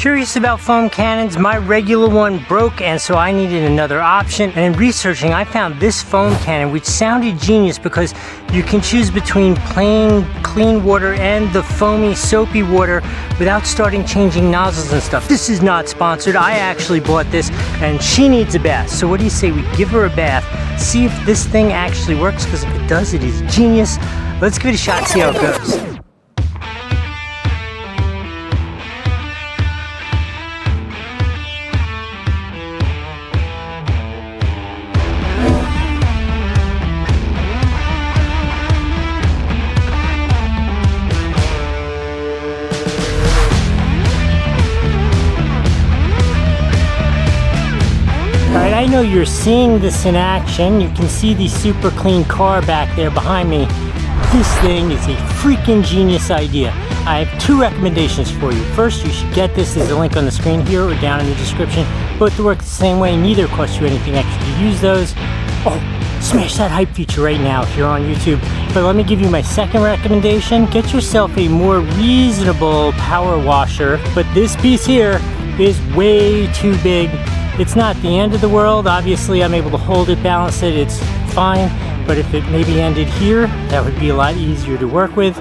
Curious about foam cannons, my regular one broke, and so I needed another option. And in researching, I found this foam cannon, which sounded genius because you can choose between plain clean water and the foamy soapy water without starting changing nozzles and stuff. This is not sponsored. I actually bought this and she needs a bath. So what do you say we give her a bath, see if this thing actually works, because if it does, it is genius. Let's give it a shot, see how it goes. Alright, I know you're seeing this in action. You can see the super clean car back there behind me. This thing is a freaking genius idea. I have two recommendations for you. First, you should get this. There's a link on the screen here or down in the description. Both work the same way. Neither cost you anything extra to use those. Oh, smash that hype feature right now if you're on YouTube. But let me give you my second recommendation. Get yourself a more reasonable power washer. But this piece here is way too big. It's not the end of the world. Obviously, I'm able to hold it, balance it, it's fine. But if it maybe ended here, that would be a lot easier to work with.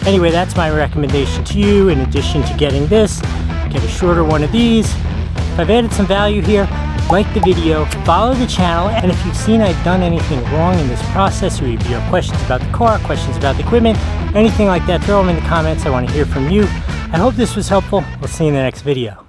Anyway, that's my recommendation to you. In addition to getting this, get a shorter one of these. If I've added some value here, like the video, follow the channel, and if you've seen I've done anything wrong in this process, or if you have questions about the car, questions about the equipment, anything like that, throw them in the comments. I want to hear from you. I hope this was helpful. We'll see you in the next video.